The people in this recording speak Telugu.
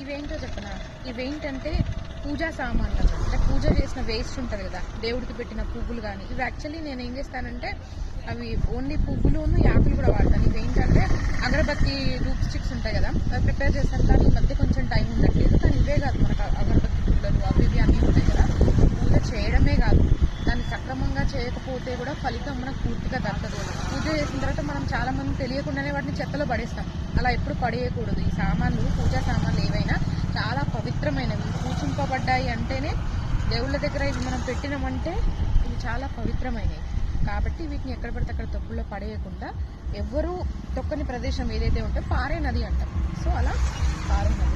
ఇవేంటో చెప్పనా, ఇవేంటంటే పూజా సామాన్లు అన్నమాట. అంటే పూజ చేసిన వేస్ట్ ఉంటుంది కదా, దేవుడికి పెట్టిన పువ్వులు కానీ, ఇవి యాక్చువల్లీ నేను ఏం చేస్తానంటే అవి ఓన్లీ పువ్వులును యాకులు కూడా వాడతాను. ఇవేంటంటే అగరబత్తి ధూప్ స్టిక్స్ ఉంటాయి కదా, అవి ప్రిపేర్ చేస్తాను. కానీ ఈ మధ్య కొంచెం టైం ఉండట్లేదు. కానీ ఇవే కాదు, మనకు అగరబత్తి పుల్లలు అవి ఇవి అన్నీ ఉంటాయి కదా. పూజ చేయడమే కాదు, దాన్ని సక్రమంగా చేయకపోతే కూడా ఫలితం మనకు పూర్తిగా దక్కదు. పూజ చేసిన తర్వాత మనం చాలా మంది తెలియకుండానే వాటిని చెత్తలో పడేస్తాం. అలా ఎప్పుడు పడేయకూడదు. ఈ సామాన్లు, పూజా సామాన్లు ఏవైనా చాలా పవిత్రమైనవి. పూజింపబడ్డాయి అంటేనే, దేవుళ్ళ దగ్గర ఇవి మనం పెట్టినామంటే ఇవి చాలా పవిత్రమైనవి. కాబట్టి వీటిని ఎక్కడ పడితే అక్కడ తొక్కుల్లో పడేయకుండా, ఎవ్వరూ తొక్కని ప్రదేశం ఏదైతే ఉంటే పారే నది అంటాం. సో అలా పారే నది.